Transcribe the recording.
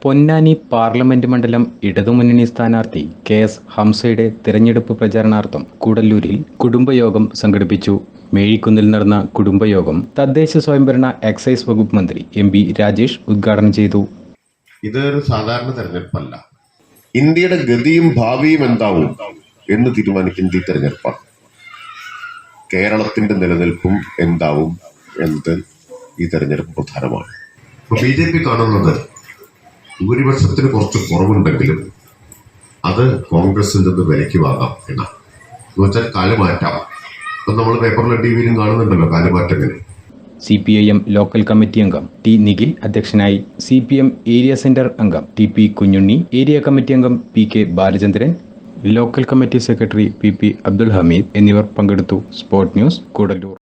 Ponnani parliament മണ്ഡലം ഇടതുമുന്നണി സ്ഥാനാർത്ഥി കെ.എസ്. ഹംസയുടെ തിരഞ്ഞെടുപ്പ് പ്രചാരണാർത്ഥം കൂടല്ലൂരിൽ കുടുംബയോഗം സംഘടിപ്പിച്ചു. മേഴിക്കുന്നിൽ നടന്ന കുടുംബയോഗം തദ്ദേശ സ്വയംഭരണ എക്സൈസ് വകുപ്പ് മന്ത്രി എം.ബി. രാജേഷ് ഉദ്ഘാടനം ചെയ്തു. ഇതൊരു സാധാരണ തെരഞ്ഞെടുപ്പല്ല. ഇന്ത്യയുടെ ഗതിയും ഭാവിയും എന്താവും എന്ന് തീരുമാനിക്കുന്ന ഈ തെരഞ്ഞെടുപ്പാണ്. കേരളത്തിന്റെ നിലനിൽപ്പും എന്താവും എന്നത് ഈ തെരഞ്ഞെടുപ്പ് പ്രധാനമാണ്. BJP കാണുന്നത് ഭൂരിപക്ഷത്തിന് കുറച്ച് കുറവുണ്ടെങ്കിലും അത് കോൺഗ്രസിൽ നിന്ന് വിലയ്ക്ക് വാങ്ങാം എന്നാണ്. എന്ന് വെച്ചാൽ കാലുമാറ്റാം. ഇപ്പം നമ്മൾ പേപ്പറിലും TV-യിലും കാണുന്നുണ്ടല്ലോ കാലുമാറ്റങ്ങൾ. CPIM ലോക്കൽ കമ്മിറ്റി അംഗം ടി നിഖിൽ അധ്യക്ഷനായി. CPM ഏരിയ സെന്റർ അംഗം TP കുഞ്ഞുണ്ണി, ഏരിയ കമ്മിറ്റി അംഗം PK Balachandran, local committee secretary PP Abdul Hameed എന്നിവർ പങ്കെടുത്തു. Sport news, Koodallur.